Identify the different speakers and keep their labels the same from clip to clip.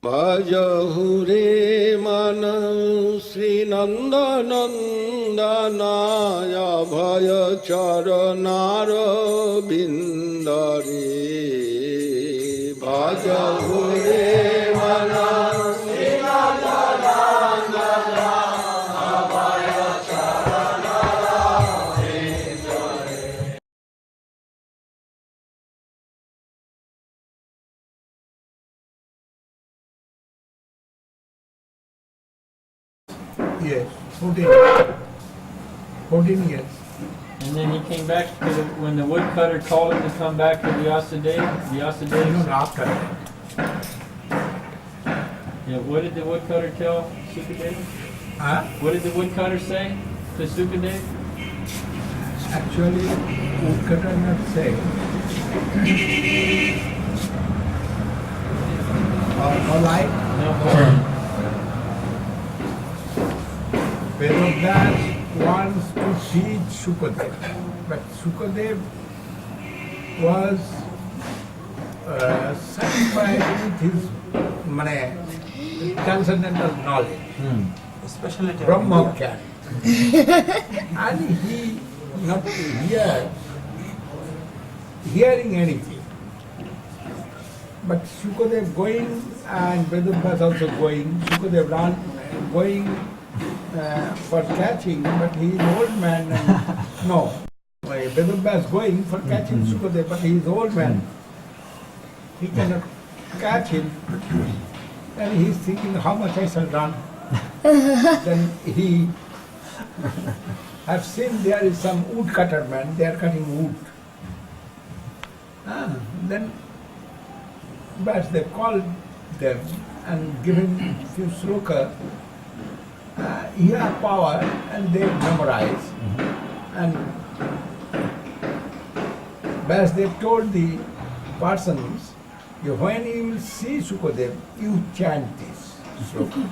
Speaker 1: Bhajahure manam Sri Nanda Nandanaya Bhaya Charanara Bindare Bhajahure manam Sri Nanda Nandanaya Bhaya Charanara Bindare.
Speaker 2: Yes, 14 years.
Speaker 3: And then he came back when the woodcutter called him to come back to Vyasadeva.
Speaker 2: No, after that.
Speaker 3: Yeah, what did the woodcutter tell Sukadeva?
Speaker 2: Huh?
Speaker 3: What did the woodcutter say to Sukadeva?
Speaker 2: Actually, woodcutter not say. All right?
Speaker 3: No.
Speaker 2: Vedas wants to teach Sukadeva, but Sukadeva was satisfied with his transcendental knowledge,
Speaker 4: Especially
Speaker 2: Brahma Gyan. And he not hearing anything. But Sukadeva going and Vedas also going, Sukadeva going for catching, but he is old man and no. Vedas going for catching Sukadeva, but he is old man. He cannot catch him. And he is thinking how much I shall run. Then he have seen there is some woodcutter man, they are cutting wood. Then but they called them and given few sloka. He have power and they memorize. And as they told the persons, when you will see Sukadeva, you chant this sloka.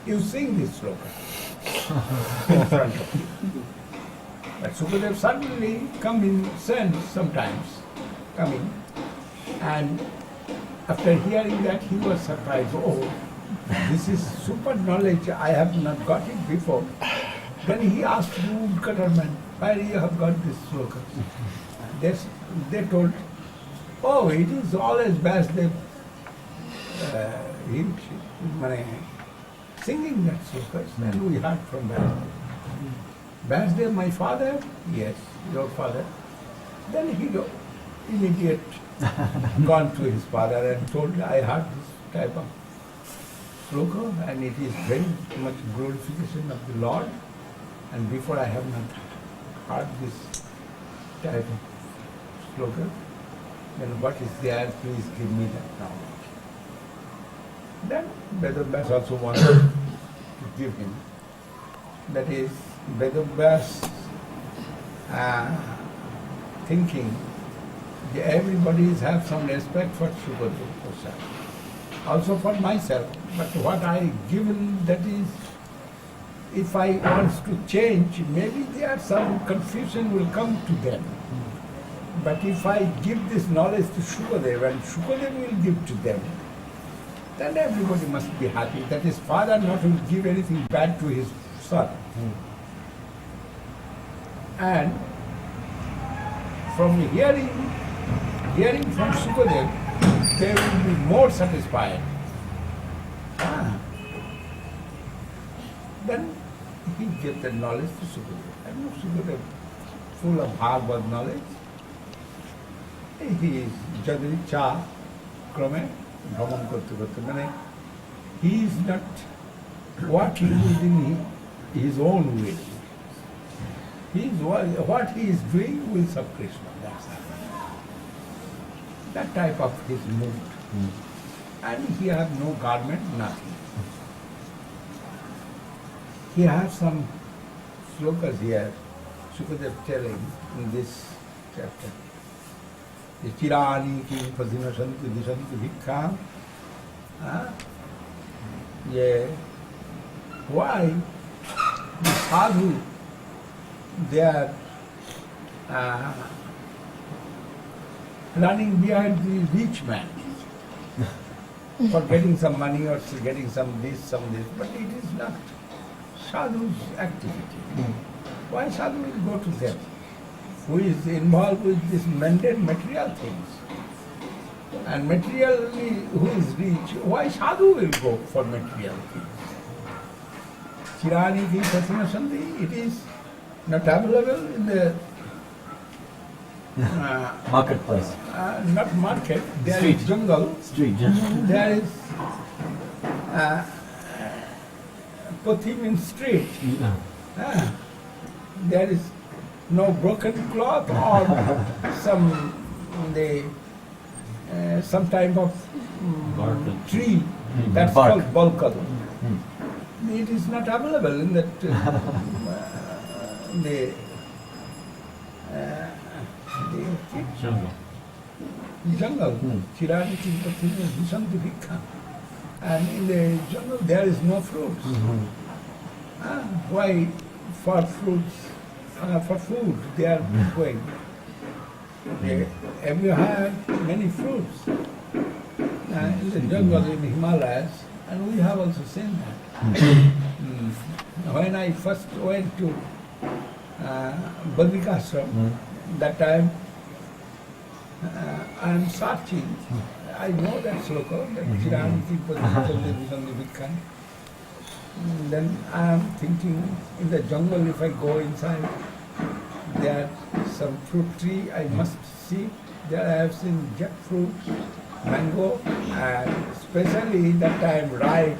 Speaker 2: You sing this sloka in front of you. But Sukadeva suddenly come in sense sometimes, coming, and after hearing that he was surprised. Oh, this is super knowledge, I have not got it before. Then he asked the woodcutter man, where you have got this sloka? They told, oh, it is always Vasudev singing that sloka, and we heard from Vasudev. Vasudev, my father? Yes, your father. Then he immediate gone to his father and told, I heard this type of sloka and it is very much glorification of the Lord, and before I have not heard this type of sloka, then what is there, please give me that knowledge. Then Vedas also wanted to give him. That is, Vedas thinking that everybody have some respect for Sukadeva, also for myself. But what I given, that is, if I want to change, maybe there some confusion will come to them. But if I give this knowledge to Sukadeva and Sukadeva will give to them, then everybody must be happy. That is, father not will give anything bad to his son. And from hearing from Sukadeva, they will be more satisfied. Then he gave the knowledge to Sukadeva. And Sukadeva, full of Bhagavad knowledge, he is Jadri Cha Krame, Bhaman Korte Korte. He is not working within his own will. What he is doing will serve Krishna. That's that type of his mood. And he has no garment, nothing. He has some slokas here, Sukadeva telling in this chapter. Chirani ki pasina shanti dishanti bhikkha. Why the sadhu, they are running behind the rich man. for getting some money or getting some this, but it is not sadhu's activity. Why sadhu will go to them? Who is involved with these mundane material things? And materially, who is rich, why sadhu will go for material things? Chirani ki Pratima Sandhi, it is not available in the
Speaker 4: Marketplace.
Speaker 2: not market, there
Speaker 4: Street.
Speaker 2: is jungle,
Speaker 4: Street.
Speaker 2: there is Pathi means street. There is no broken cloth or some type of tree that's
Speaker 4: Bark.
Speaker 2: called balkal. It is not available in that the jungle. Chirani Chimpati Vishanti Vikha. And in the jungle there is no fruits. Why for fruits, for food they are going? Have you had many fruits in the jungle in Himalayas? And we have also seen that. When I first went to Badrikashram, that time I am searching. I know that sloka, that Chirani Timpati Vikha. Then I am thinking in the jungle, if I go inside, there are some fruit tree I must see. There I have seen jackfruit, mango, and especially that time ripe.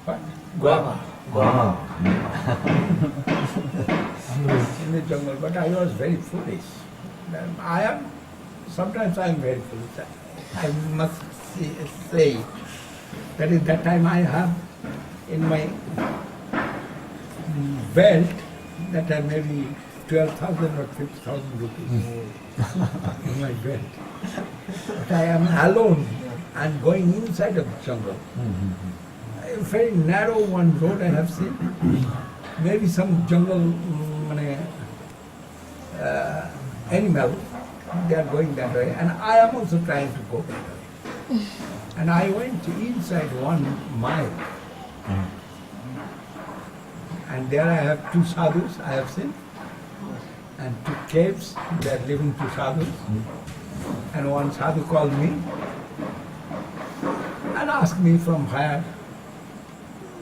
Speaker 2: What? Guava.
Speaker 4: Wow.
Speaker 2: In the jungle, but I was very foolish. Sometimes I am very foolish. I must say that at that time I have in my belt that I maybe 12,000 or 50,000 rupees in my belt. But I am alone and going inside of the jungle. A very narrow one road I have seen. Maybe some jungle animal, they are going that way, and I am also trying to go that way. And I went inside 1 mile. And there I have 2 sadhus I have seen, and 2 caves, they are living 2 sadhus. And one sadhu called me and asked me from where.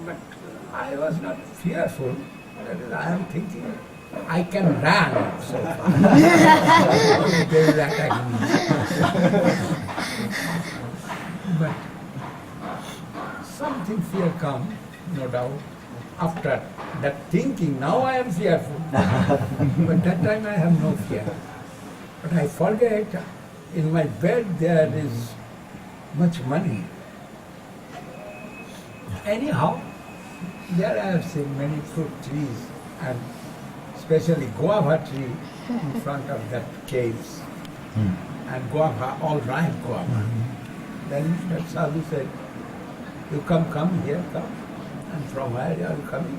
Speaker 2: But I was not fearful. That is, I am thinking I can run so far. They will attack me. But something fear come, no doubt. After that thinking, now I am fearful. But that time I have no fear. But I forget, in my bed there is much money. Anyhow, there I have seen many fruit trees, and especially guava tree in front of that caves. And guava, all ripe guava. Then that sadhu said, you come here, come. And from where are you coming?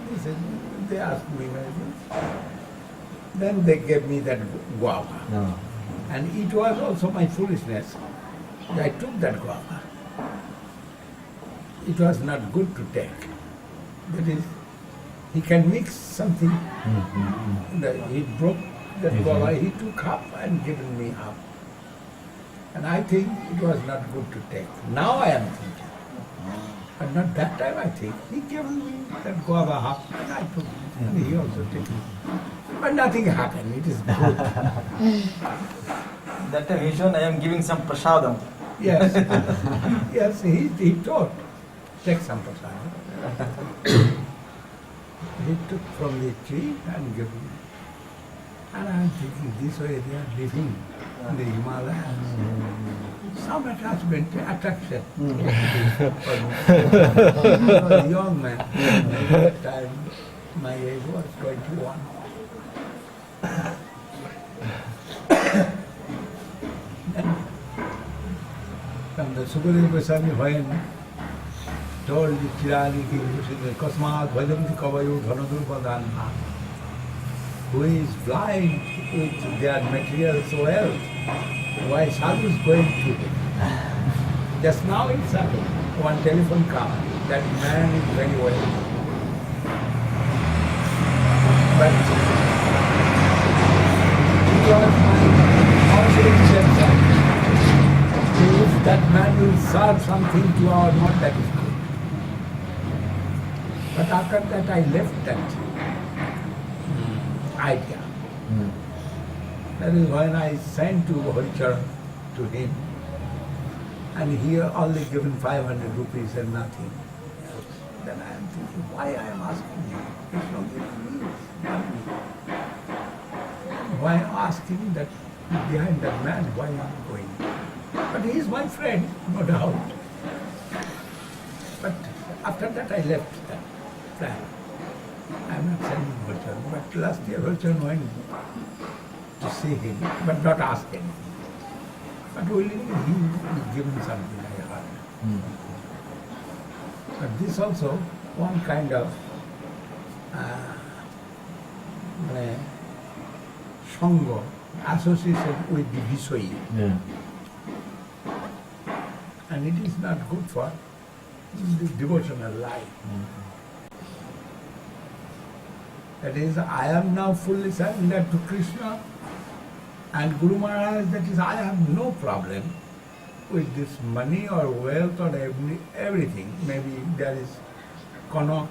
Speaker 2: They asked me where it is. Then they gave me that guava.
Speaker 4: No.
Speaker 2: And it was also my foolishness. I took that guava. It was not good to take. That is, he can mix something. He broke that guava, he took half and given me half. And I think it was not good to take. Now I am thinking. But not that time I think. He gave me that guava half and I took it. And he also took it. But nothing happened. It is good.
Speaker 5: That time he shown I am giving some prasadam.
Speaker 2: Yes. Yes, he taught. Take some prasadam. He took from the tree and gave me. And I am thinking, this way they are living in the Himalayas. Some attraction. I was a young man. At that time, my age was 21. Then, from the Sukadeva Goswami, when told the Chirani King, Kasmat Bhajanti Kavayu Dhanadurpadhanha, who is blind with their material wealth, why sadhu is going to Just now it's one telephone call. That man is very well. But it was my observation that if that man will serve something to our mother, that is good. But after that I left that idea. That is when I sent to Haricharan to him, and he only given 500 rupees and nothing else. Then I am thinking, why I am asking him? He's not giving me money. Why asking that behind that man, why am I going? But he is my friend, no doubt. But after that I left that plan. I am not sending Haricharan, but last year Haricharan went to see him, but not ask anything. But willingly he will give me something, I heard. But this also one kind of Sangha, association with the Viswayi.
Speaker 4: Yeah.
Speaker 2: And it is not good for the devotional life. That is, I am now fully surrendered to Krishna, and Guru Maharaj, that is, I have no problem with this money or wealth or everything. Maybe there is Kanak,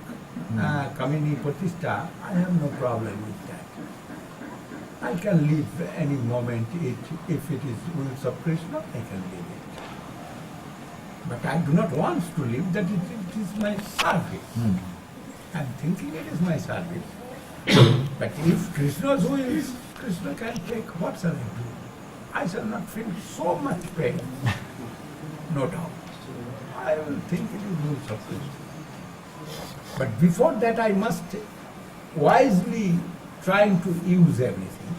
Speaker 2: Kamini Pratishtha, I have no problem with that. I can leave any moment if it is wills of Krishna, I can leave it. But I do not want to leave, that it is my service. I am thinking it is my service. But if Krishna's wills, Krishna can take, what shall I do? I shall not feel so much pain. No doubt. I will think it is wills of Krishna. But before that I must wisely trying to use everything.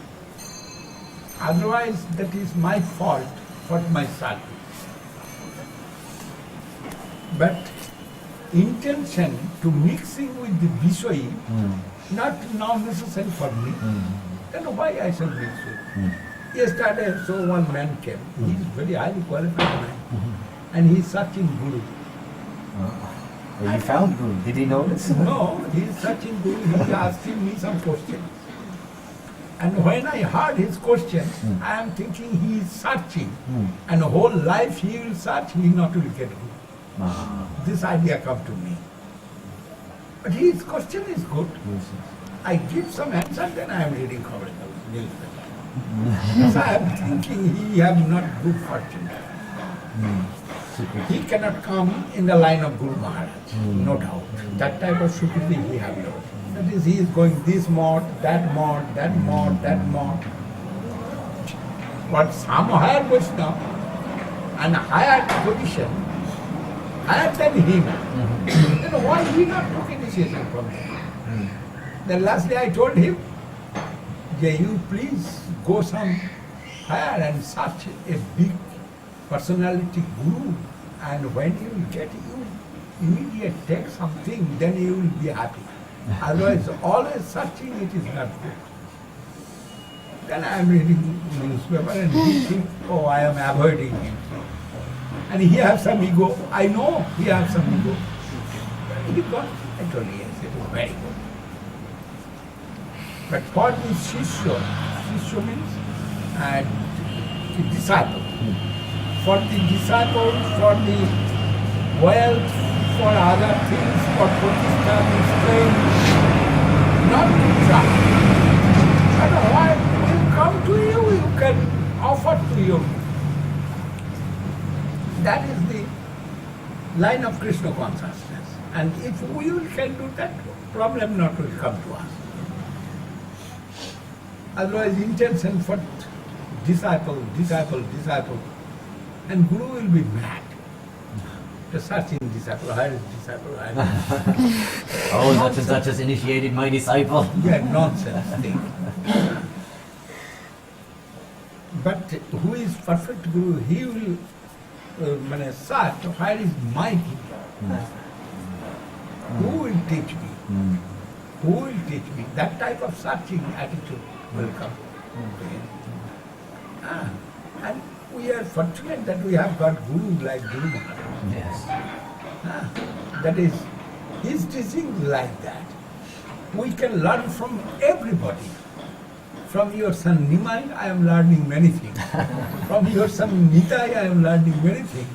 Speaker 2: Otherwise that is my fault for my service. But intention to mixing with the Viswayi, not now necessary for me, then why I shall mix with? Yesterday, so one man came. He is very highly qualified man, and he is searching Guru.
Speaker 4: Well, you found Guru. Did he notice?
Speaker 2: No, he is searching Guru. He is asking me some questions. And when I heard his questions, I am thinking he is searching, and whole life he will search, he not will get Guru. This idea come to me. But his question is good. I give some answer, then I am reading newspaper. So I am thinking he have not good fortune. He cannot come in the line of Guru Maharaj, no doubt. That type of sukriti he have no. That is, he is going this mode, that mode, that mode, that mode. But some higher Vaishnava and higher position, higher than him, then why he not took initiation from him? Then lastly I told him, you please go some higher and search a big personality guru, and when you will get, you immediately take something, then you will be happy. Otherwise, always searching, it is not good. Then I am reading newspaper and he thinks, oh, I am avoiding him. And he has some ego. I know he has some ego. He got, I told him, yes, it is very good. But for the Shishya means disciple. For the disciple, for the wealth, for other things, for pratishtha, fame, not to try. But what will come to you, you can offer to you. That is the line of Krishna consciousness. And if we can do that, problem not will come to us. Otherwise, intention for disciple, and Guru will be mad. The searching disciple, where is disciple?
Speaker 4: Oh, such and such has initiated my disciple.
Speaker 2: Yeah, nonsense thing. But who is perfect Guru? He will search where is my Guru. Who will teach me? Who will teach me? That type of searching attitude will come to him. And we are fortunate that we have got Guru like Guru Maharaj.
Speaker 4: Yes.
Speaker 2: That is, his teaching like that. We can learn from everybody. From your son Nimai, I am learning many things. From your son Nitai, I am learning many things.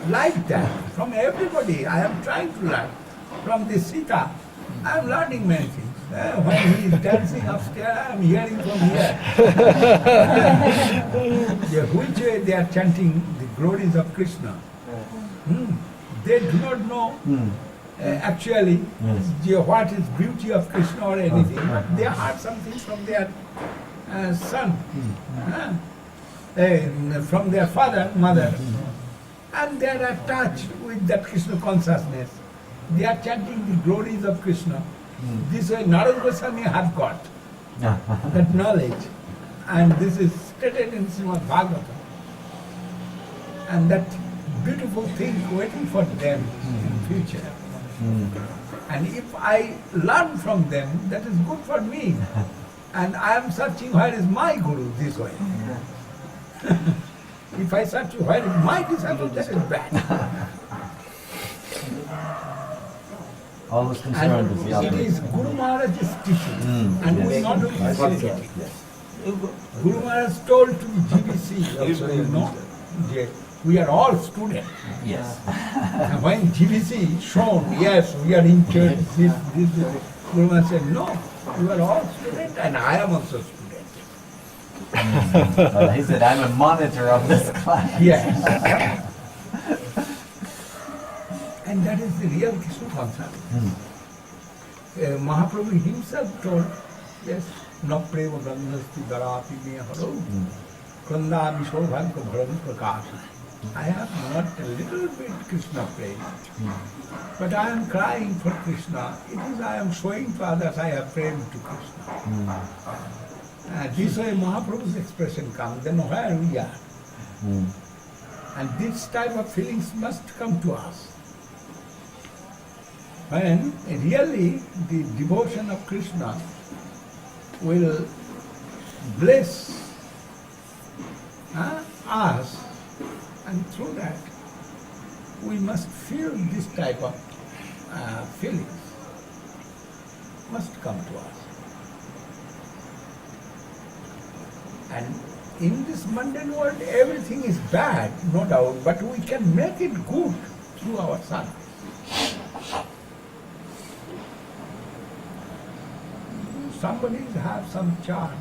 Speaker 2: Like that. From everybody, I am trying to learn. From the Sita, I am learning many things. When he is dancing upstairs, I am hearing from here. Which way they are chanting the glories of Krishna. They do not know actually what is beauty of Krishna or anything, but they heard something from their son, from their father, mother, and they are attached with that Krishna consciousness. They are chanting the glories of Krishna. This way Narada Goswami have got that knowledge, and this is stated in Srimad Bhagavatam. And that beautiful thing waiting for them in future. And if I learn from them, that is good for me. And I am searching where is my Guru this way. If I search where is my disciple, that is bad.
Speaker 4: Always concerned with the
Speaker 2: And it
Speaker 4: other.
Speaker 2: is Guru Maharaj's teaching. And we not only say it. Guru Maharaj told to the GBC also, you know, we are all students.
Speaker 4: Yes.
Speaker 2: And when GBC shown, yes, we are in church, this, Guru Maharaj said, no, you are all students and I am also student.
Speaker 4: Well, he said, I'm a monitor of this class.
Speaker 2: Yes. And that is the real Krishna concept. Mahaprabhu himself told, yes, no prema gandhasti darapi me haro, kanda vishovhanka bharam prakasha. I have not a little bit Krishna prema, but I am crying for Krishna. It is I am showing to others I have prayed to Krishna. This way Mahaprabhu's expression comes, then where we are. And this type of feelings must come to us. When really the devotion of Krishna will bless us, and through that we must feel this type of feelings must come to us. And in this mundane world everything is bad, no doubt, but we can make it good through our service. Somebody have some charm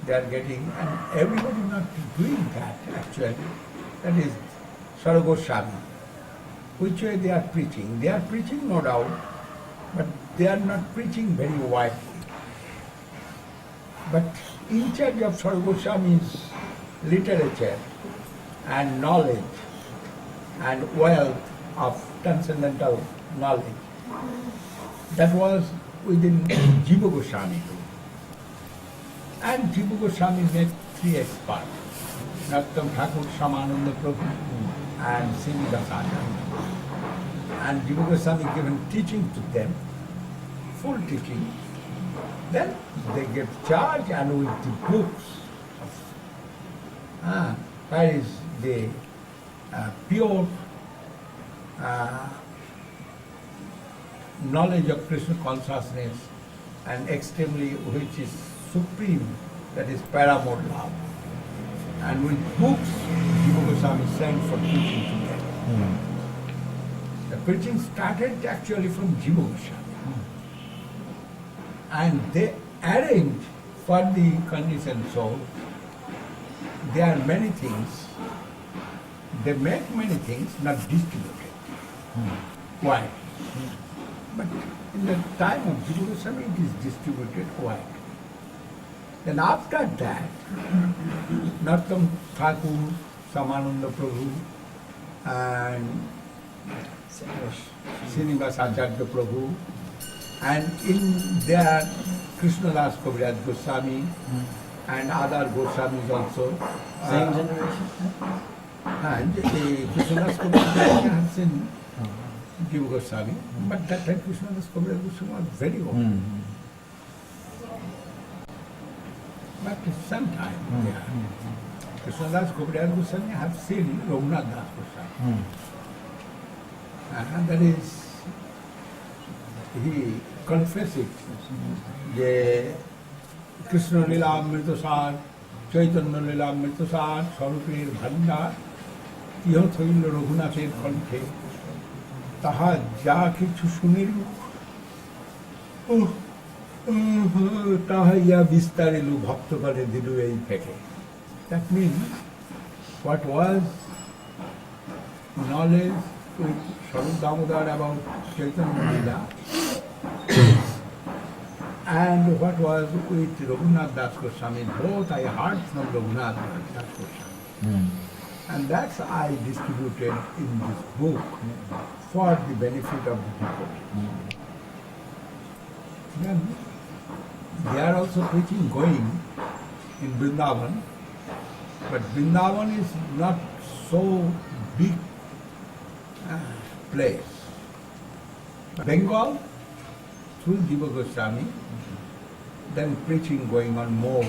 Speaker 2: they are getting, and everybody not doing that actually. That is Srila Goswami. Which way they are preaching? They are preaching, no doubt, but they are not preaching very widely. But in charge of Srila Goswami's literature and knowledge and wealth of transcendental knowledge, that was within Jiva Goswami. And Jiva Goswami made 3 experts, Narottam Thakur, Samananda Prabhu, and Srinivas Acharya. And Jiva Goswami given teaching to them, full teaching. Then they get charge, and with the books, where is the pure knowledge of Krishna consciousness, and extremely which is supreme, that is paramount love. And with books, Jiva Goswami sent for preaching to them. The preaching started actually from Jiva Goswami. And they arrange for the conditioned soul. There are many things. They make many things, not distributed. Why? But in the time of Jiva Goswami, it is distributed quite. Then after that, Narottam Thakur, Samananda Prabhu, and Srinivas Acharya Prabhu, and in there Krishnadas Kaviraj Goswami and other Goswamis also.
Speaker 4: Same generation?
Speaker 2: And Krishnadas Kaviraj has seen Jiva Goswami, but that time Krishnadas Kaviraj Goswami was very old. But sometime, Krishnadas Kaviraj Goswami have seen Raghunath Das Goswami. And that is, he confessed it. যে কৃষ্ণ লীলা অমৃতসার চৈতন্য লীলা অমৃতসার স্বরূপের ভান্ডার ইহ থইল রঘুনাথের কণ্ঠে তাহা যা কিছু শুনিল তাহা ইয়া বিস্তারিল ভক্তগণে দিল এই থেকে। That means what was knowledge with Swarup Damodar about Chaitanya Lila and what was with Raghunath Das Goswami, both I heard from Raghunath Das Goswami. And that's I distributed in this book for the benefit of the people. Then they are also preaching going in Vrindavan, but Vrindavan is not so big place. Bengal, through Jiva Goswami, then preaching going on more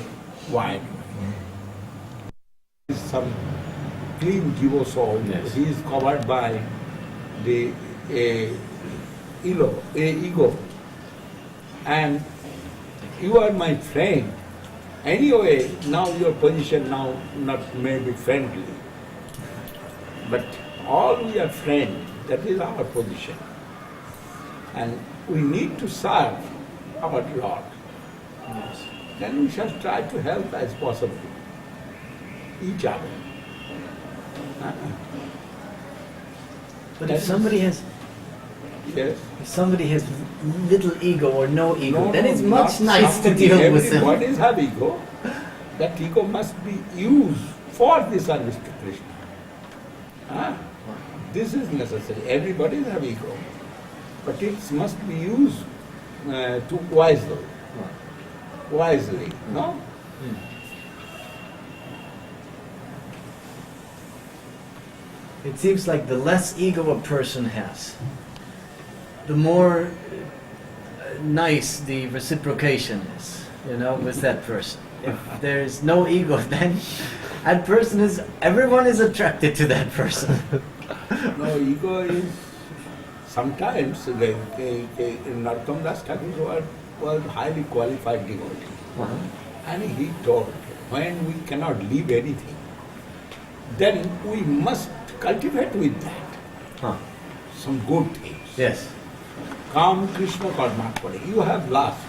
Speaker 2: wide. Some clean Jiva soul, he is covered by the ego. And you are my friend. Anyway, now your position now not maybe friendly, but all we are friends. That is our position, and we need to serve our Lord. Then we shall try to help as possible each other.
Speaker 6: But if somebody has
Speaker 2: Yes.
Speaker 6: if somebody has little ego or no ego, then it's much
Speaker 2: not
Speaker 6: nice to
Speaker 2: somebody.
Speaker 6: deal with them.
Speaker 2: Everybody have ego. That ego must be used for the service to Krishna. This is necessary. Everybody have ego, but it must be used to wisely. No.
Speaker 6: It seems like the less ego a person has, the more nice the reciprocation is, with that person. If there is no ego, then that person everyone is attracted to that person.
Speaker 2: No, ego is sometimes Narottam Das Thakur was highly qualified devotee. And he told, when we cannot leave anything, then we must cultivate with that some good things.
Speaker 6: Yes.
Speaker 2: Kam Krishna Karmakare. You have lust.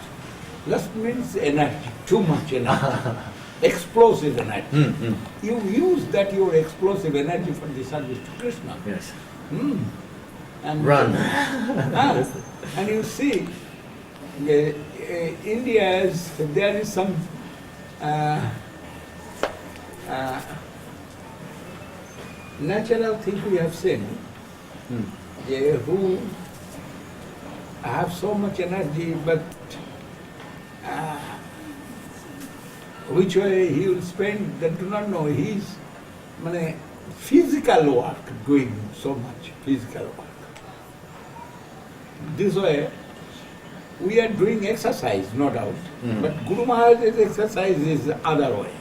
Speaker 2: Lust means energy, too much energy. Explosive energy. You use that your explosive energy for the service to Krishna.
Speaker 6: Yes.
Speaker 2: And
Speaker 6: Run.
Speaker 2: And you see, India there is some natural thing we have seen, who have so much energy, but which way he will spend, they do not know. He is physical work, doing so much physical work. This way, we are doing exercise, no doubt, but Guru Maharaj's exercise is the other way.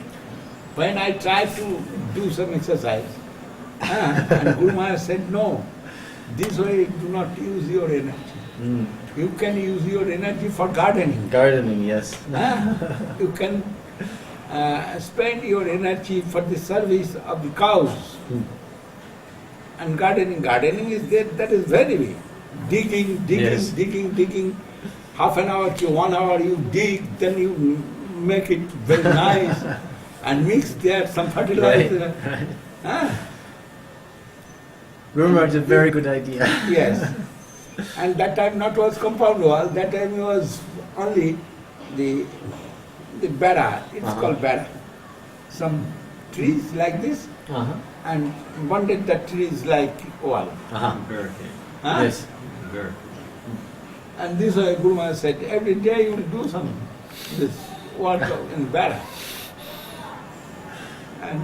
Speaker 2: When I try to do some exercise, and Guru Maharaj said, no, this way do not use your energy. You can use your energy for gardening.
Speaker 6: Gardening, yes.
Speaker 2: You can spend your energy for the service of the cows. And gardening is there, that is very big. Digging. Half an hour to 1 hour you dig, then you make it very nice and mix there some fertilizer.
Speaker 6: Right. Rumor is a very good idea.
Speaker 2: Yes. And that time not was compound wall, that time it was only the bera, it's called bera. Some trees like this, and bonded the trees like wall.
Speaker 3: Barricade.
Speaker 6: Yes.
Speaker 2: And this way Guru Maharaj said, every day you will do some this work in bera. And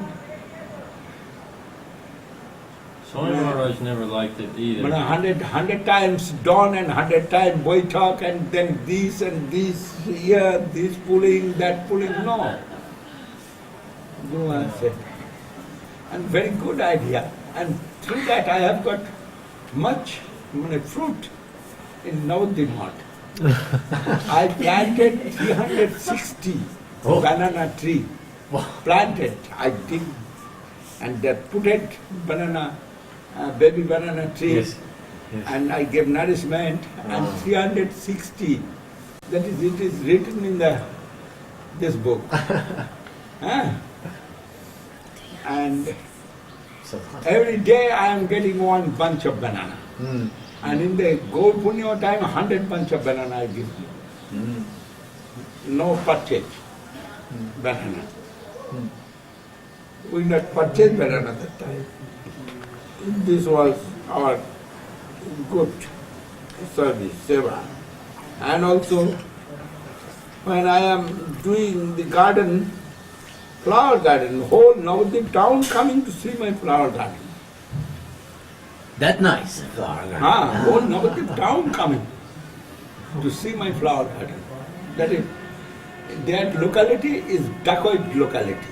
Speaker 3: Swami Maharaj never liked it either.
Speaker 2: but 100 times dawn and 100 times boy talk and then this and this here, this pulling, that pulling, no. Guru Maharaj said, and very good idea. And through that I have got much fruit in Navadvip Math. I planted 360 banana tree. Planted, I dig, and they put it banana, baby banana tree,
Speaker 6: Yes.
Speaker 2: and I gave nourishment, and 360. That is, it is written in this book. And
Speaker 6: So,
Speaker 2: every day I am getting one bunch of banana. And in the Gaur Punya time, 100 bunch of banana I give you. No purchase banana. We not purchase banana that time. This was our good service, seva. And also, when I am doing the garden, flower garden, whole Navadvip town coming to see my flower garden.
Speaker 6: that nice.
Speaker 2: Whole Navadvip town coming to see my flower garden. That is, that locality is dacoit locality.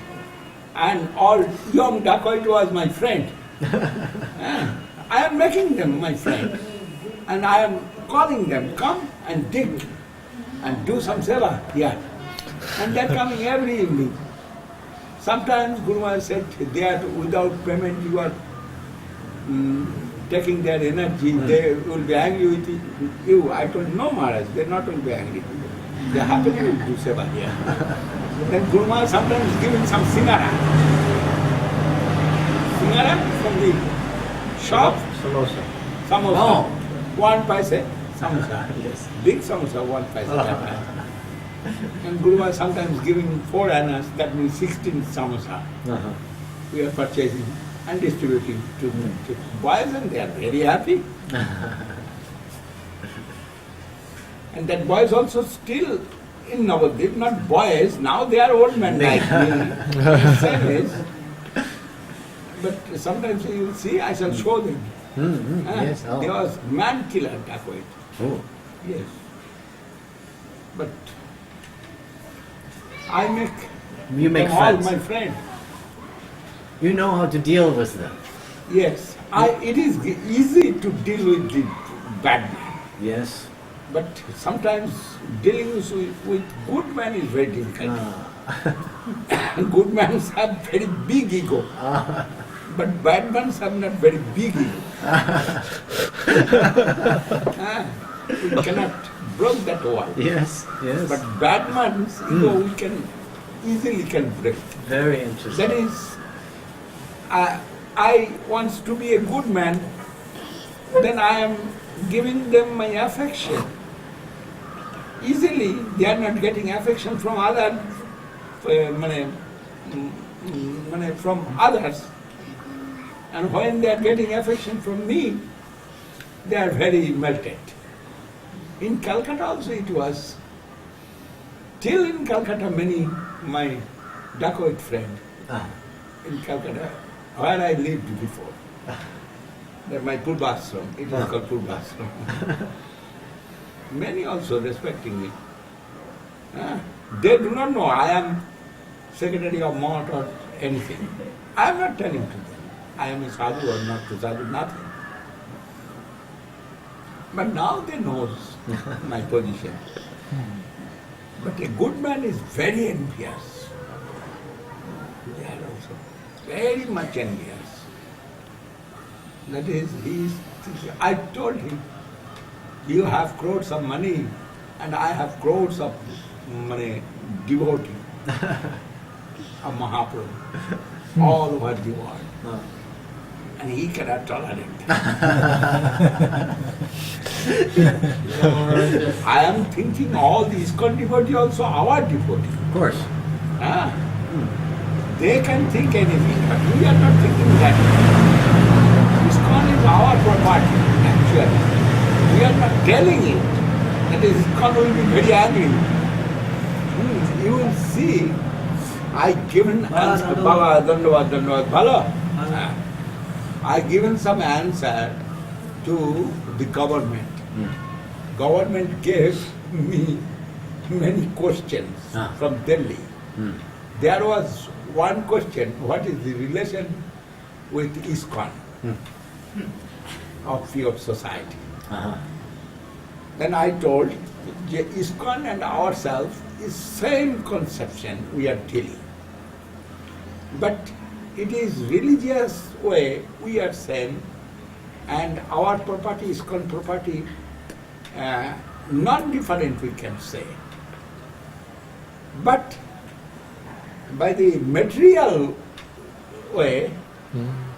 Speaker 2: And all young dacoit was my friend. I am making them my friend. And I am calling them, come and dig and do some seva here. And they are coming every evening. Sometimes Guru Maharaj said, they are without payment, you are taking their energy, they will be angry with you. I told, no Maharaj, they are not going to be angry. They happily will do seva here. Then Guru Maharaj sometimes giving some singara. Singara from the shop. Samosa.
Speaker 6: Oh.
Speaker 2: 1 paise, samosa.
Speaker 6: Yes.
Speaker 2: Big samosa, 1 paise. And Guru Maharaj sometimes giving 4 annas, that means 16 samosa. We are purchasing and distributing to boys, and they are very happy. And that boys also still in Navadvip, not boys, now they are old men like me, same age. But sometimes you will see, I shall show them.
Speaker 6: Yes.
Speaker 2: There was man killer dacoit.
Speaker 6: Oh.
Speaker 2: Yes. But I make
Speaker 6: You make
Speaker 2: them all
Speaker 6: friends.
Speaker 2: my friend.
Speaker 6: You know how to deal with them.
Speaker 2: Yes. It is easy to deal with the bad man.
Speaker 6: Yes.
Speaker 2: But sometimes dealing with good man is very difficult. Good men have very big ego. But bad ones have not very big ego. We cannot break that wall.
Speaker 6: Yes. Yes.
Speaker 2: But bad man's ego we can easily break.
Speaker 6: Very interesting.
Speaker 2: That is, I want to be a good man, then I am giving them my affection. Easily, they are not getting affection from other, from others. And when they are getting affection from me, they are very melted. In Calcutta also it was. Till in Calcutta many, my dacoit friend in Calcutta, where I lived before. That my Purvashram, it was called Purvashram. Many also respecting me. They do not know I am secretary of Mott or anything. I am not telling to them. I am a sadhu or not to sadhu, nothing. But now they knows my position. But a good man is very envious. They are also very much envious. That is, I told him, you have crores of money and I have crores of money devotee of Mahaprabhu all over the world. And he cannot tolerate. I am thinking all these devotee also our devotee.
Speaker 6: Of course.
Speaker 2: They can think anything, but we are not thinking that. ISKCON is our property, actually. We are not telling it. That is, ISKCON will be very angry. You will see, I given answer, Baba, Dandavad, Bala. I given some answer to the government. Government gave me many questions from Delhi. There was one question, what is the relation with ISKCON of pure society.
Speaker 6: Uh-huh.
Speaker 2: Then I told ISKCON and ourselves is same conception we are dealing. But it is religious way we are same, and our property, ISKCON property, not different we can say. But by the material way,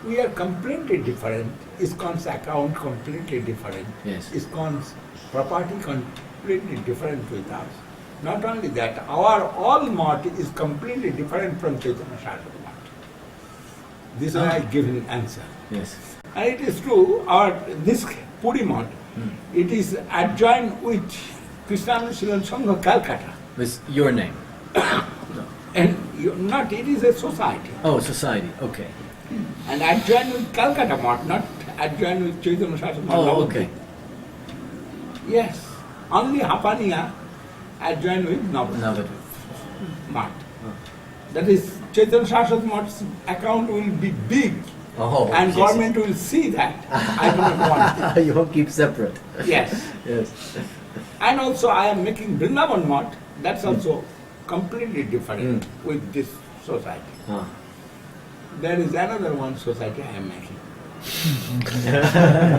Speaker 2: we are completely different. ISKCON's account completely different.
Speaker 6: Yes.
Speaker 2: ISKCON's property completely different with us. Not only that, our all mot is completely different from Chaitanya Saraswat mot. This is I give an answer.
Speaker 6: Yes.
Speaker 2: And it is true, this Puri mot, it is adjoined with Krishnamurti Sangha Calcutta.
Speaker 6: With your name.
Speaker 2: And it is a society.
Speaker 6: Oh, society. Okay.
Speaker 2: And adjoined with Calcutta mot, not adjoined with Chaitanya Saraswat mot.
Speaker 6: Oh, okay.
Speaker 2: Yes. Only Hapaniya adjoined with Navadvip
Speaker 6: Navadvip.
Speaker 2: mot. That is, Chaitanya Saraswat mot's account will be big.
Speaker 6: Oh,
Speaker 2: And
Speaker 6: yes.
Speaker 2: government will see that. I do not want it.
Speaker 6: You won't keep separate.
Speaker 2: Yes.
Speaker 6: Yes.
Speaker 2: And also I am making Vrindavan mot, that's also completely different with this society.
Speaker 6: Ah.
Speaker 2: There is another one society I am making.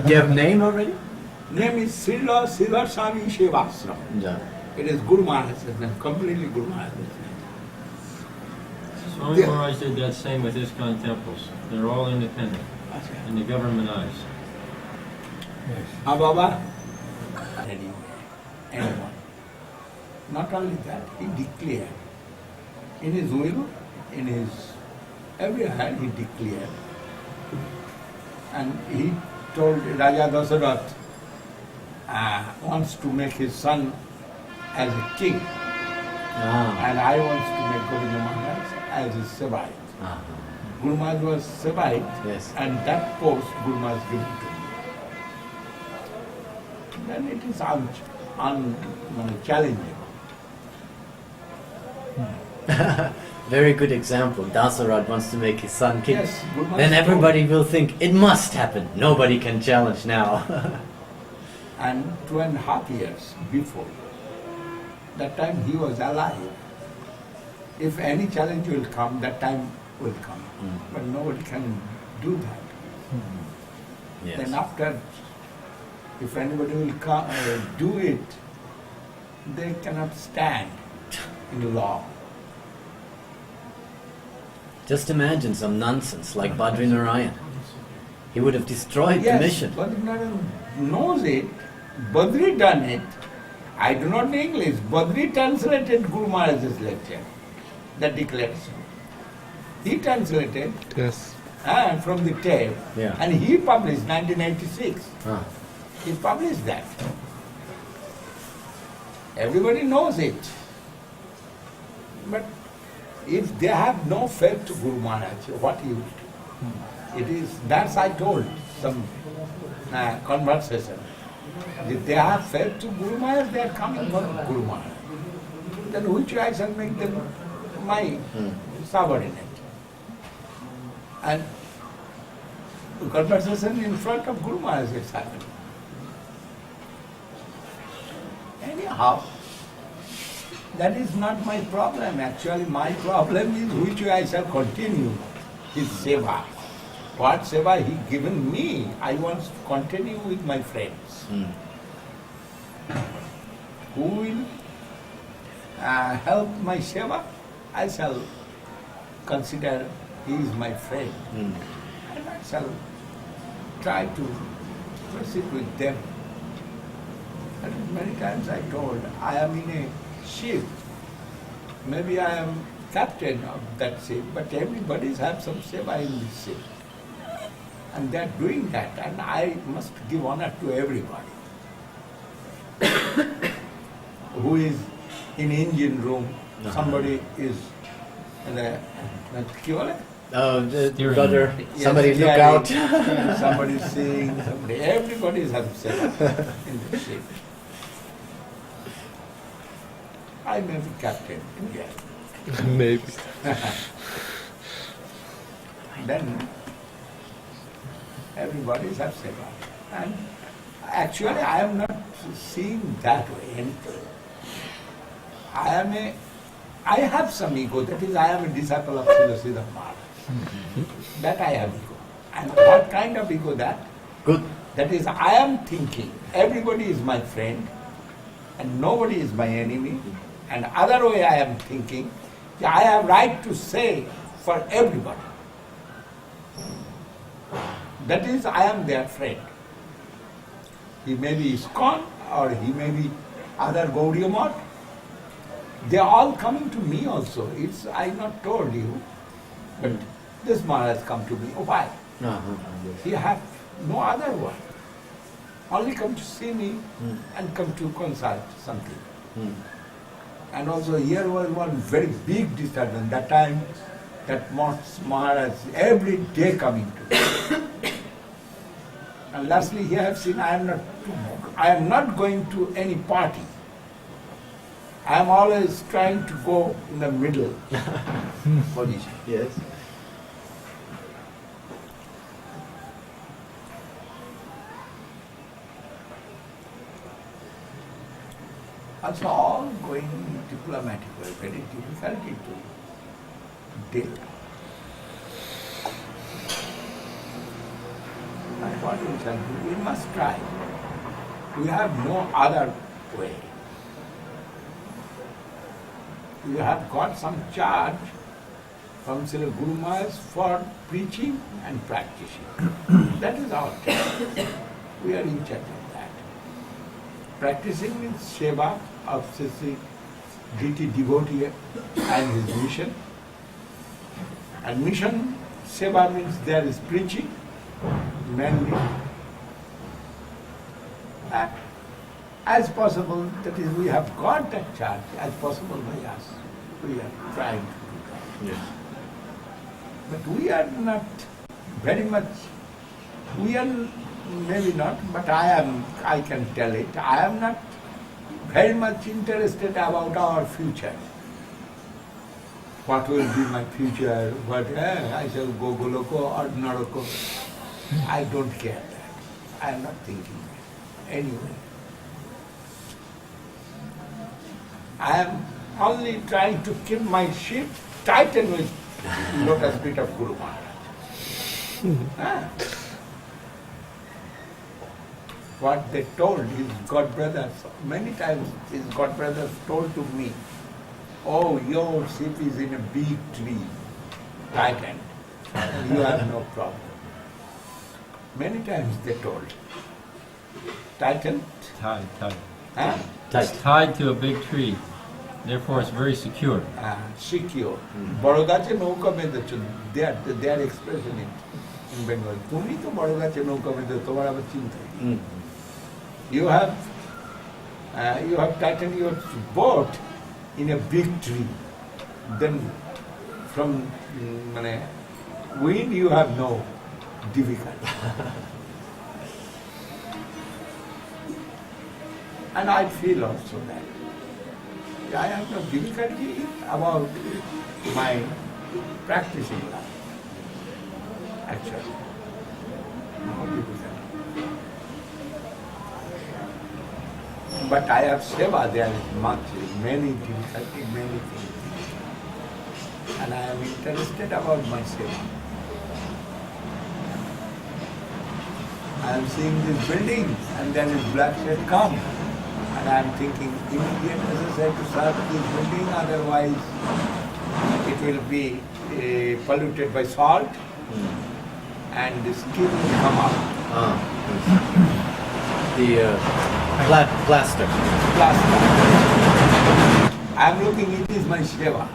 Speaker 6: Do you have a name already?
Speaker 2: Name is Srila Swami Shevasram.
Speaker 6: Yeah.
Speaker 2: It is Guru Maharaj's name, completely Guru Maharaj's name.
Speaker 3: Swami
Speaker 2: Yeah.
Speaker 3: Maharaj did that same with ISKCON temples. They're all independent in the government eyes.
Speaker 2: Baba, anyone. Not only that, he declared in his will, in his everywhere he declared, and he told Raja Dasarath wants to make his son as a king,
Speaker 6: Ah.
Speaker 2: and I wants to make Govinda Maharaj as his Sevai.
Speaker 6: Ah.
Speaker 2: Guru Maharaj was Sevai,
Speaker 6: Yes.
Speaker 2: and that post Guru Maharaj given to me. Then it is challenging.
Speaker 6: Very good example. Dasarad wants to make his son king.
Speaker 2: Yes, Guru Maharaj
Speaker 6: Then
Speaker 2: told.
Speaker 6: everybody will think it must happen. Nobody can challenge now.
Speaker 2: And 2.5 years before, that time he was alive. If any challenge will come, that time will come. But nobody can do that.
Speaker 6: Yes.
Speaker 2: Then after, if anybody will come, do it, they cannot stand in the law.
Speaker 6: Just imagine some nonsense like Badri Narayan. He would have destroyed the
Speaker 2: Yes,
Speaker 6: mission.
Speaker 2: Badri knows it. Badri done it. I do not know English. Badri translated Guru Maharaj's lecture, that declaration. He translated
Speaker 1: Yes.
Speaker 2: from the tape,
Speaker 6: Yeah.
Speaker 2: and he published 1986.
Speaker 6: Ah.
Speaker 2: He published that. Everybody knows it. But if they have no faith to Guru Maharaj, what you do? It is, that's I told some conversation. If they have faith to Guru Maharaj, they are coming for Guru Maharaj. Then which I shall make them my subordinate. And the conversation in front of Guru Maharaj is happening. Anyhow, that is not my problem. Actually, my problem is which way I shall continue his seva. What seva he given me, I want to continue with my friends. Who will help my seva? I shall consider he is my friend. And I shall try to proceed with them. And many times I told, I am in a ship. Maybe I am captain of that ship, but everybody has some seva in this ship. And they are doing that, and I must give honor to everybody. Who is in engine room, somebody is in the
Speaker 6: The brother, somebody look
Speaker 2: steering,
Speaker 6: out.
Speaker 2: somebody is seeing, everybody has seva in the ship. I may be captain in there.
Speaker 1: Maybe.
Speaker 2: Then Everybody is seva. And actually I am not seeing that way anything. I have some ego, that is I am a disciple of Srila Govinda Maharaja. That I have ego. And what kind of ego that?
Speaker 6: Good.
Speaker 2: That is I am thinking everybody is my friend and nobody is my enemy. And other way I am thinking, I have right to say for everybody. That is, I am their friend. He may be ISKCON or he may be other Gaudiya Math. They are all coming to me also. I not told you, but this Maharaj come to me. Oh, why? He have no other one. Only come to see me and come to consult something. And also here was one very big disturbance. That time, that Maharaj every day coming to me. And lastly, here I have seen I am not going to any party. I am always trying to go in the middle position.
Speaker 6: Yes.
Speaker 2: Also all going diplomatic way, very difficult to deal. And what we shall do? We must try. We have no other way. We have got some charge from Srila Guru Maharaj for preaching and practicing. That is our charge. We are in charge of that. Practicing means seva of Sri deity devotee and his mission. And mission seva means there is preaching mainly. As possible, that is, we have got that charge as possible by us. We are trying to do that.
Speaker 6: Yes.
Speaker 2: But we are not very much, we are maybe not, but I can tell it, I am not very much interested about our future. What will be my future, I shall go Goloko or Naroko. I don't care that. I am not thinking that. Anyway. I am only trying to keep my ship tightened with lotus feet of Guru Maharaj. What they told his god brothers, many times his god brothers told to me, oh, your ship is in a big tree, tightened, you have no problem. Many times they told. Tightened?
Speaker 3: Tied.
Speaker 2: Huh?
Speaker 3: It's tied to a big tree. Therefore, it's very secure.
Speaker 2: Secure. Borogache nauka bedecho. Their expression in Bengal. Tumi to Borogache nauka bedecho. Tomara abar chinta. You have tightened your boat in a big tree. Then from wind you have no difficulty. And I feel also that I have no difficulty about my practicing life. Actually, no difficulty. But I have seva, there is much, many difficulty, many things. And I am interested about my seva. I am seeing this building and then this black shade come. And I am thinking, immediate necessary to serve this building, otherwise it will be polluted by salt and the skin will come out.
Speaker 6: The plaster.
Speaker 2: I am looking, it is my seva.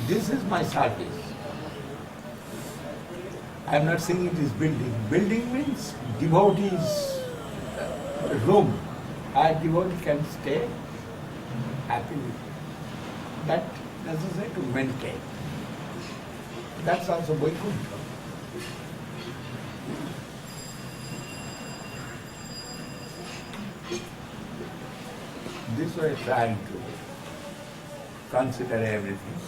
Speaker 2: This is my service. I am not saying it is building. Building means devotees. Room. A devotee can stay happily. That necessary to maintain. That's also Vaikuntha. This way trying to consider everything.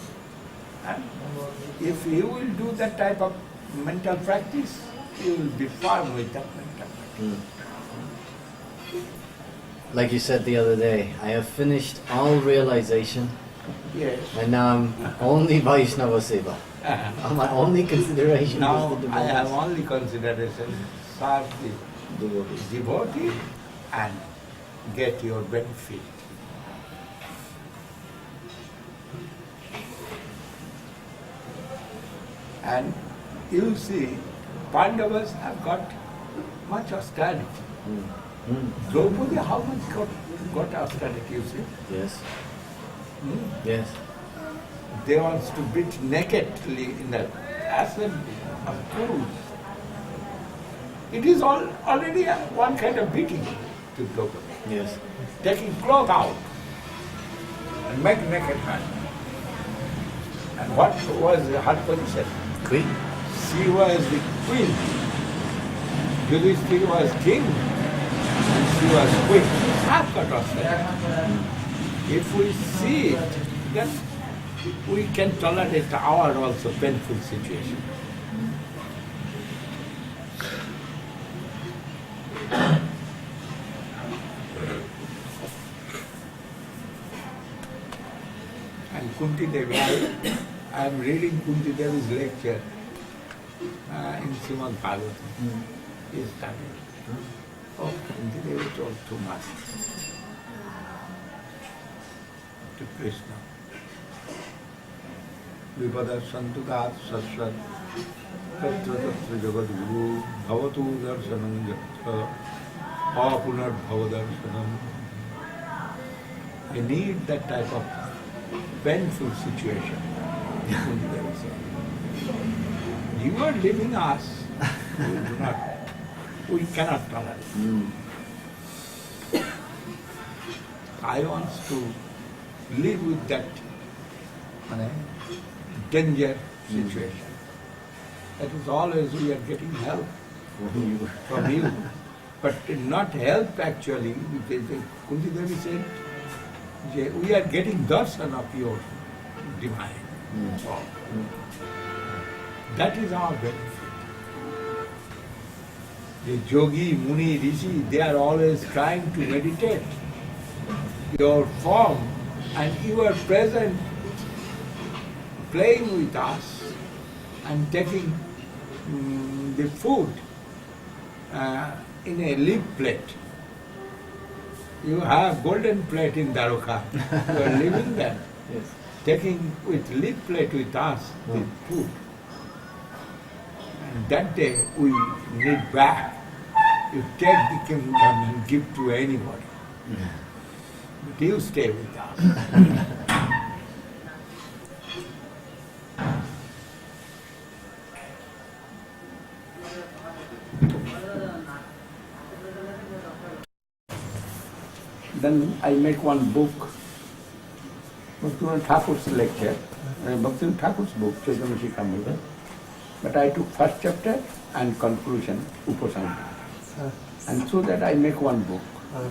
Speaker 2: And if you will do that type of mental practice, you will be firm with that mental practice.
Speaker 6: Like you said the other day, I have finished all realization
Speaker 2: Yes.
Speaker 6: and now I'm only Vaishnava Seva. My only consideration
Speaker 2: Now
Speaker 6: is the
Speaker 2: I have
Speaker 6: devotees.
Speaker 2: only consideration serve the devotee and get your benefit. And you see, Pandavas have got much austerity. Draupadi, how much got austerity, you see?
Speaker 6: Yes.
Speaker 2: Hmm?
Speaker 6: Yes.
Speaker 2: They wants to beat nakedly in the assembly of Kurus. It is already one kind of beating to Draupadi.
Speaker 6: Yes.
Speaker 2: Taking cloth out and make naked man. And what was her position?
Speaker 6: Queen?
Speaker 2: She was the queen. Yudhishthira was king and she was queen. Half cut off there. If we see it, then we can tolerate our also painful situation. And Kunti Devi, I am reading Kunti Devi's lecture in Srimad Bhagavatam. He studied. Oh, Kunti Devi told too much to Krishna. Vipadassantukat Saraswat Tatra Tatra Jagat Guru Bhavatu Darshanam Jatra Apunar Bhavadarshanam. I need that type of painful situation. Kunti Devi said. You are leaving us. We cannot tolerate. I want to live with that danger situation. That is always we are getting help from you. But not help actually. Kunti Devi said, we are getting darshan of your divine form. That is our benefit. The yogi, muni, rishi, they are always trying to meditate your form, and you are present, playing with us and taking the food in a leaf plate. You have golden plate in Dwarka. You are leaving them,
Speaker 6: Yes.
Speaker 2: taking with leaf plate with us the food. And that day we need back. You take the kingdom and give to anybody. But you stay with us. Then I make one book, Bhakti Thakur's lecture, Bhakti Thakur's book, Chaitanya Shikamrita. But I took first chapter and conclusion, Upasana. And so that I make one book.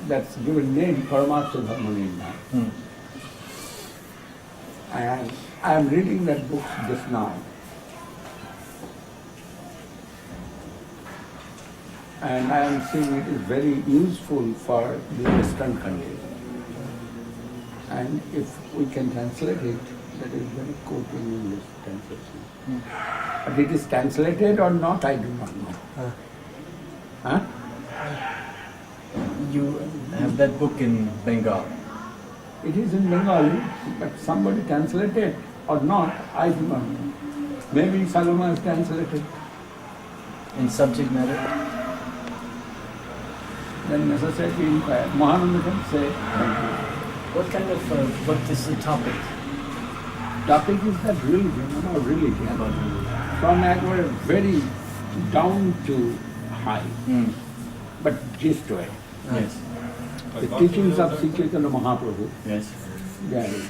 Speaker 2: That's given name Paramartha Dharma. And I am reading that book just now. And I am seeing it is very useful for the Western countries. And if we can translate it, that is very good in English translation. But it is translated or not, I do not know. Huh?
Speaker 6: You have that book in Bengal.
Speaker 2: It is in Bengali, but somebody translated or not, I do not know. Maybe Saloma has translated.
Speaker 6: In subject matter?
Speaker 2: Then necessarily inquire. Mahananda can say, thank you.
Speaker 6: What kind of book is the topic?
Speaker 2: Topic is that religion, religion. From a very down to high, but gist way.
Speaker 6: Yes.
Speaker 2: The teachings of Sri Chaitanya Mahaprabhu,
Speaker 6: Yes.
Speaker 2: there is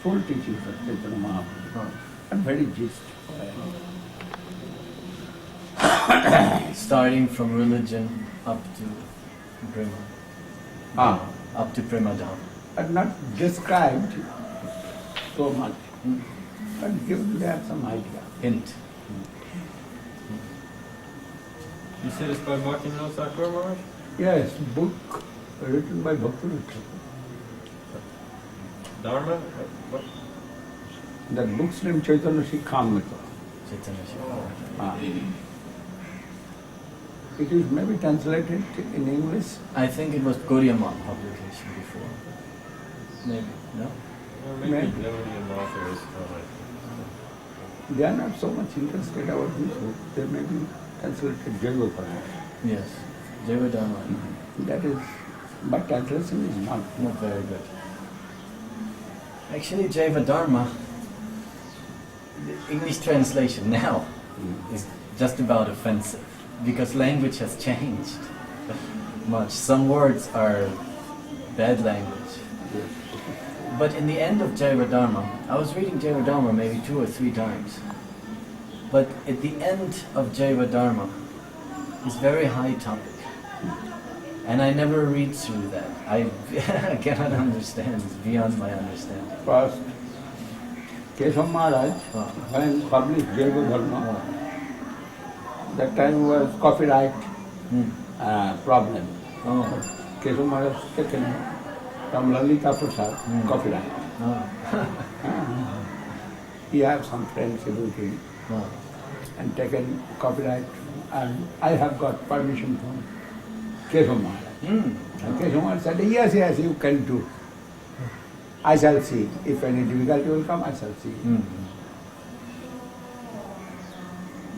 Speaker 2: full teachings of Chaitanya Mahaprabhu, and very gist.
Speaker 6: Starting from religion up to Brahma. Up to Premadhan.
Speaker 2: But not described so much, but give them some idea.
Speaker 6: Hint.
Speaker 3: You said it's by Bhakti Maharaj?
Speaker 2: Yes, book written by Bhakti.
Speaker 3: Dharma? What?
Speaker 2: That book's name Chaitanya Shikhamrita.
Speaker 4: Chaitanya Shiva.
Speaker 2: Ah. It is maybe translated in English.
Speaker 4: I think it was Gaudiya publication before. Maybe, no?
Speaker 3: Or maybe
Speaker 2: Maybe.
Speaker 3: Gaudiya author is
Speaker 2: They are not so much interested about this book. They may be translated Jaiva Dharma.
Speaker 4: Yes. Jaiva Dharma.
Speaker 2: That is, but translation is not.
Speaker 4: Not very good. Actually, Jaiva Dharma, the English translation now is just about offensive because language has changed much. Some words are bad language. But in the end of Jaiva Dharma, I was reading Jaiva Dharma maybe 2 or 3 times. But at the end of Jaiva Dharma is very high topic. And I never read through that. I cannot understand. It's beyond my understanding.
Speaker 2: First, Keshav Maharaj,
Speaker 4: Oh.
Speaker 2: when published Jaiva Dharma, that time was copyright problem.
Speaker 4: Oh.
Speaker 2: Keshav Maharaj taken from Lalita Prasad, copyright.
Speaker 4: Oh.
Speaker 2: He has some friends about him
Speaker 4: Oh.
Speaker 2: and taken copyright, and I have got permission from Keshav Maharaj. And Keshav Maharaj said, yes, yes, you can do. I shall see. If any difficulty will come, I shall see.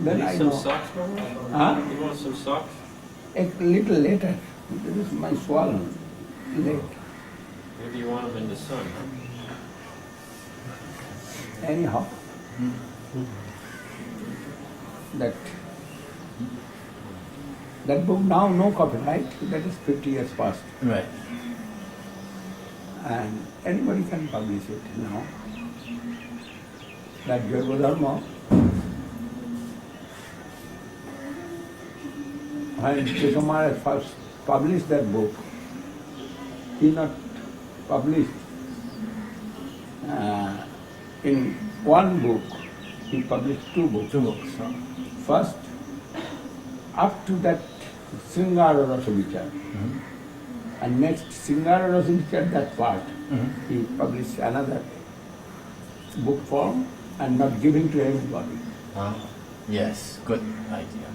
Speaker 2: Then
Speaker 3: Need
Speaker 2: I
Speaker 3: some
Speaker 2: know.
Speaker 3: socks, Maharaj?
Speaker 2: Huh?
Speaker 3: You want some socks?
Speaker 2: A little later, this is my swallow, late.
Speaker 3: Maybe you want them in the sun, huh?
Speaker 2: Anyhow, that book now no copyright, that is 50 years past.
Speaker 4: Right.
Speaker 2: And anybody can publish it now. That Jaiva Dharma, when Keshav Maharaj first published that book, he not published in one book, he published 2 books.
Speaker 4: 2 books. Huh?
Speaker 2: First, up to that Sringara Rasa Vichar, and next Sringara Rasa Vichar, that part, he published another book form and not giving to everybody.
Speaker 4: Yes, good idea.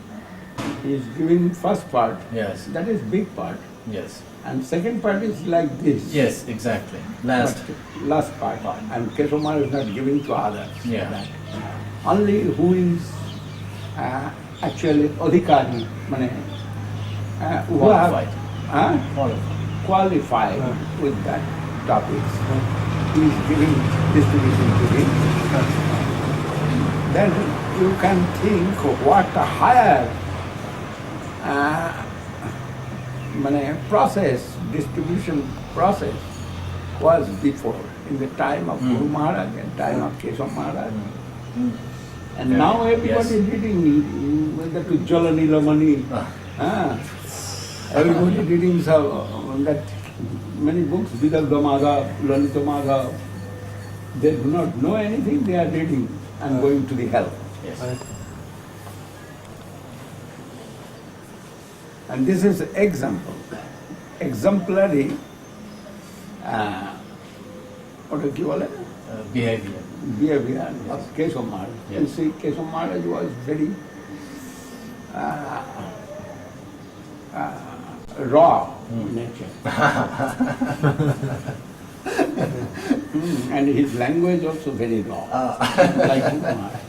Speaker 2: He is giving first part,
Speaker 4: Yes,
Speaker 2: that is big part,
Speaker 4: yes.
Speaker 2: and second part is like this.
Speaker 4: Yes, exactly. Last.
Speaker 2: But last part, and Keshav Maharaj is not giving to others.
Speaker 4: Yeah.
Speaker 2: That. Only who is actually adhikari, who
Speaker 4: Qualified.
Speaker 2: have qualified with that topics, he is giving distribution to him. Then you can think what a higher process, distribution process was before, in the time of Guru Maharaj and time of Keshav Maharaj. And
Speaker 4: Very-
Speaker 2: now everybody
Speaker 4: yes.
Speaker 2: is reading, whether to Jala Nilamani, everybody reading that many books, Vidagdha Madhav, Lalita Madhav. They do not know anything, they are reading and going to the hell.
Speaker 4: Yes.
Speaker 2: And this is example, exemplary, what do you call it?
Speaker 4: Behavior.
Speaker 2: Behavior of Keshav Maharaj. You
Speaker 4: Yes.
Speaker 2: see, Keshav Maharaj was very raw nature. And his language also very raw, like Guru Maharaj.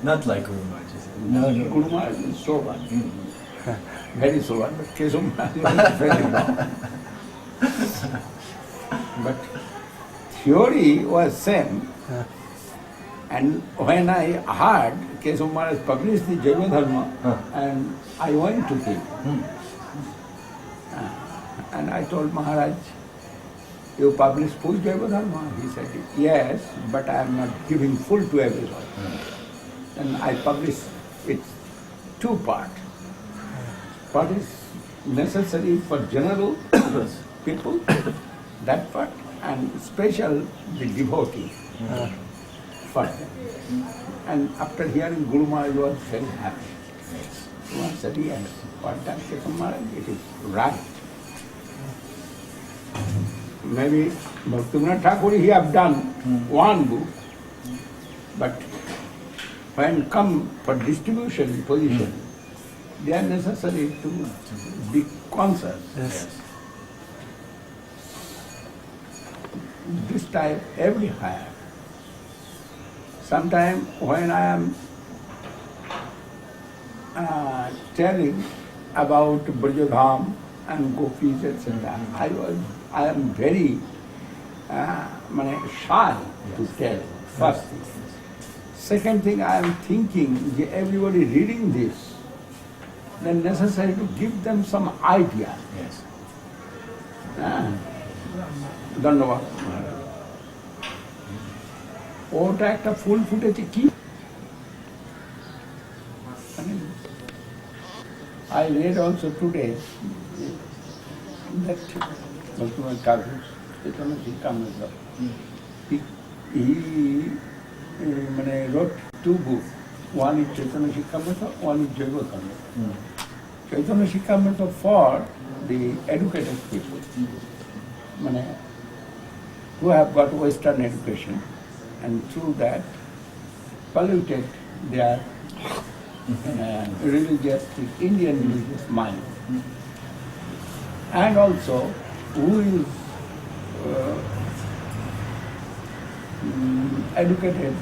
Speaker 4: Not like Guru Maharaj, is it?
Speaker 2: Guru Maharaj is sober, very sober, but Keshav Maharaj is very raw. But theory was same. And when I heard Keshav Maharaj published the Jaiva Dharma, and I went to him, and I told Maharaj, you published full Jaiva Dharma? He said, yes, but I am not giving full to everyone. And I published it 2 parts. What is necessary for general people, that part, and special the devotee for them. And after hearing Guru Maharaj was very happy. said, yes, what done Chaitanya Maharaj, it is right. Maybe Bhaktivinoda Thakur, he have done one book, but when come for distribution position, they are necessary to be conscious.
Speaker 6: Yes.
Speaker 2: This type everywhere. Sometimes when I am telling about Brajadham and Gopis, etc., I am very shy to tell, first thing. Second thing, I am thinking, everybody reading this, then necessary to give them some idea.
Speaker 4: Yes.
Speaker 2: ধন্যবাদ ওটা একটা ফুল ফুটেছে কি I read also today that Bhaktivinoda Thakur, he wrote two books. One is Chaitanya Shikshamrita, one is Jaiva Dharma. Chaitanya Shikshamrita for the educated people, who have got Western education, and through that polluted their religious, Indian religious mind. And also who is educated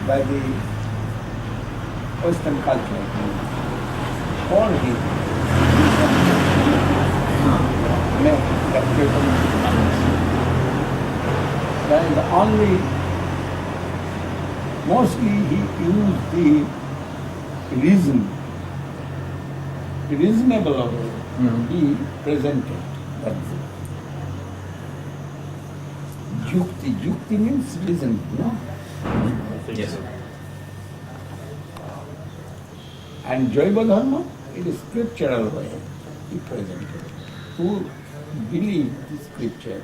Speaker 2: by the Western culture. For him, that is only, mostly he used the reasonable way he presented. That's it. Jukti means reason, no?
Speaker 4: Yes.
Speaker 2: And Jaiva Dharma, it is scriptural way he presented. Who believe the scripture,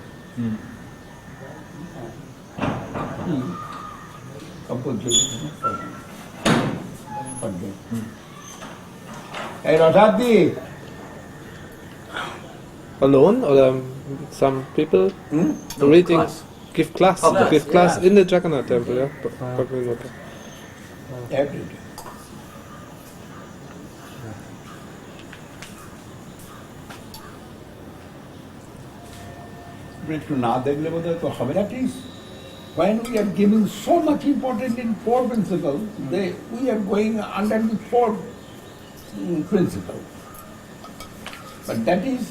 Speaker 2: he composed Jaiva Dharma for them. Hey, Radhati!
Speaker 1: Alone or some people reading,
Speaker 4: class.
Speaker 1: give class,
Speaker 4: Class,
Speaker 1: give class
Speaker 4: yeah.
Speaker 1: in the Jagannath temple, yeah? Bhaktivinoda.
Speaker 2: Every day. একটু না দেখলে বোধহয় তো হবে না please when we are giving so much importance in four principles, we are going under the four principles. But that is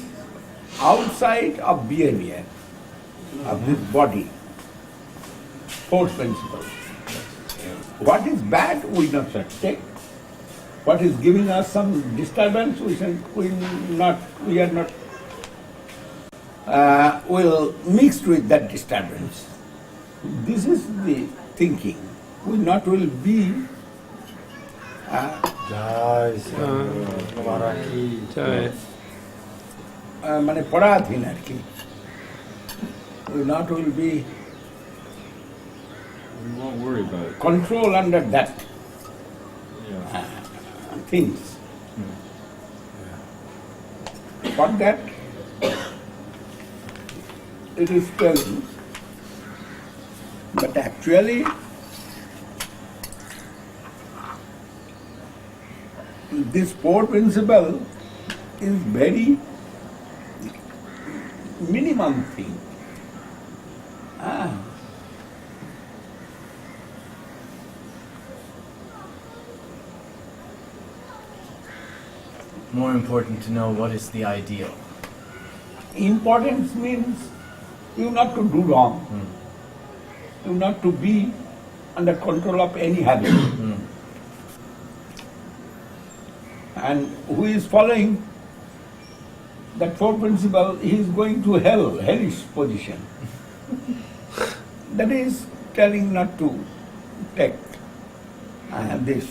Speaker 2: outside of behavior of this body. Fourth principle. What is bad, we not take. What is giving us some disturbance, we are not will mixed with that disturbance. This is the thinking. We not will be পরাধীন আর কি. We not will be
Speaker 3: won't worry about it.
Speaker 2: control under that things. For that, it is telling. But actually, this four principle is very minimum thing.
Speaker 4: More important to know what is the ideal.
Speaker 2: Importance means you not to do wrong. You not to be under control of any habit. And who is following that four principle, he is going to hellish position. That is telling not to take this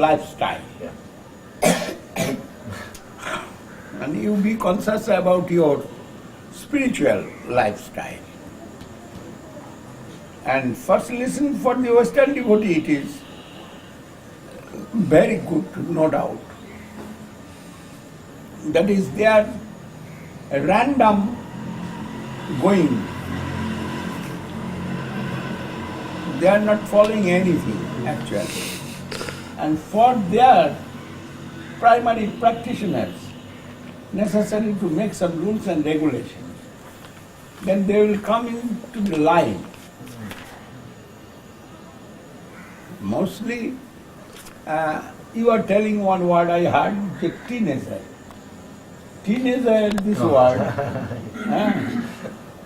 Speaker 2: lifestyle. And you be conscious about your spiritual lifestyle. And first listen for the Western devotee, it is very good, no doubt. That is, they are a random going. They are not following anything, actually. And for their primary practitioners, necessary to make some rules and regulations, then they will come into the line. Mostly, you are telling one word I heard, the teenager. Teenager, this word.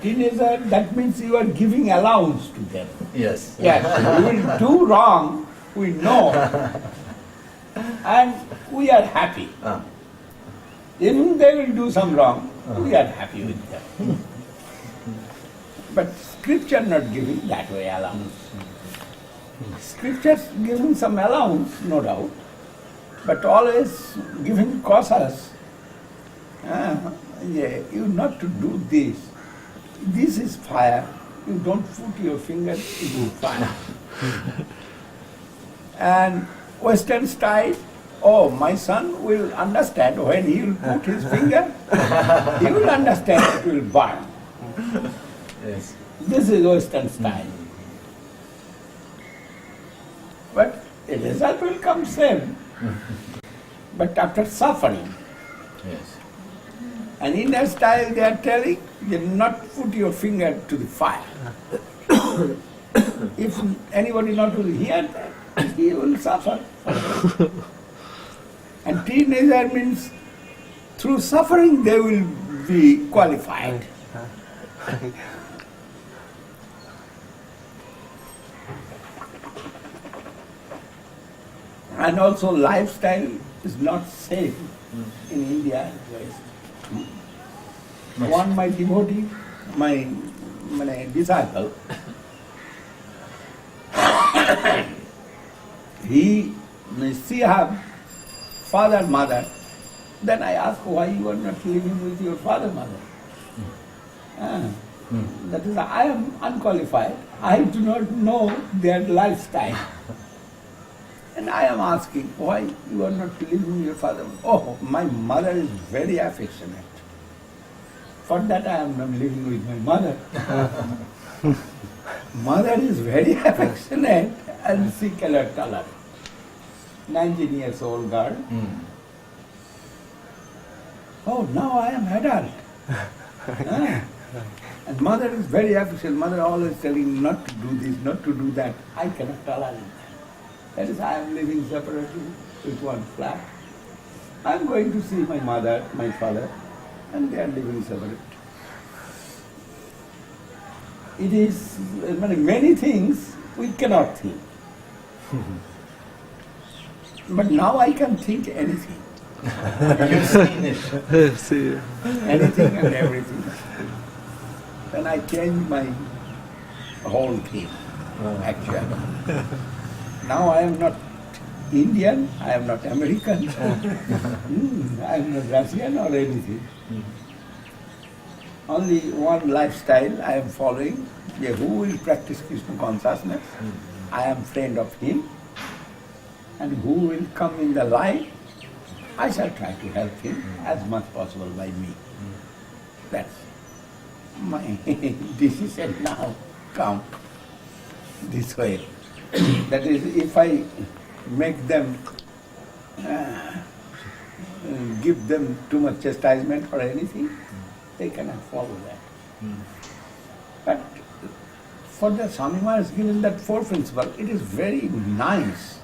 Speaker 2: Teenager, that means you are giving allowance to them.
Speaker 4: Yes.
Speaker 2: Yes, we will do wrong, we know, and we are happy. Even they will do some wrong, we are happy with them. But scripture not giving that way allowance. Scriptures giving some allowance, no doubt, but always giving cautious. You not to do this. This is fire. You don't put your finger into fire. And Western style, oh, my son will understand when he will put his finger, he will understand it will burn.
Speaker 4: Yes.
Speaker 2: This is Western style. But the result will come same. But after suffering.
Speaker 4: Yes.
Speaker 2: And in their style they are telling, you not put your finger to the fire. If anybody not will hear that, he will suffer. And teenager means through suffering they will be qualified. And also lifestyle is not same in India and West. One my devotee, my disciple, she have father, mother. Then I ask why you are not living with your father, mother. That is, I am unqualified. I do not know their lifestyle. And I am asking, why you are not living with your father? Oh, my mother is very affectionate. For that I am not living with my mother. Mother is very affectionate and she cannot tolerate. 19 years old girl. Oh, now I am adult. And mother is very affectionate. Mother always telling me not to do this, not to do that. I cannot tolerate that. That is, I am living separately with one flat. I am going to see my mother, my father, and they are living separate. It is many things we cannot think. But now I can think anything.
Speaker 4: You've seen it.
Speaker 1: See.
Speaker 2: Anything and everything. Then I change my whole thing, actually. Now I am not Indian, I am not American, I am not Russian or anything. Only one lifestyle I am following, who will practice Krishna consciousness, I am friend of him, and who will come in the light, I shall try to help him as much possible by me. That's my decision now, come this way. That is, if I make them, give them too much chastisement or anything, they cannot follow that. But for the Swami Maharaj has given that four principle, it is very nice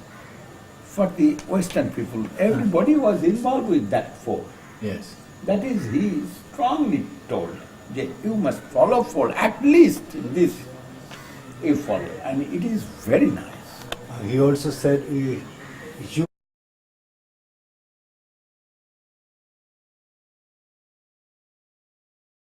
Speaker 2: for the Western people. Everybody was involved with that four.
Speaker 4: Yes.
Speaker 2: That is, he strongly told that you must follow four, at least this you follow, and it is very nice.
Speaker 7: He also said, you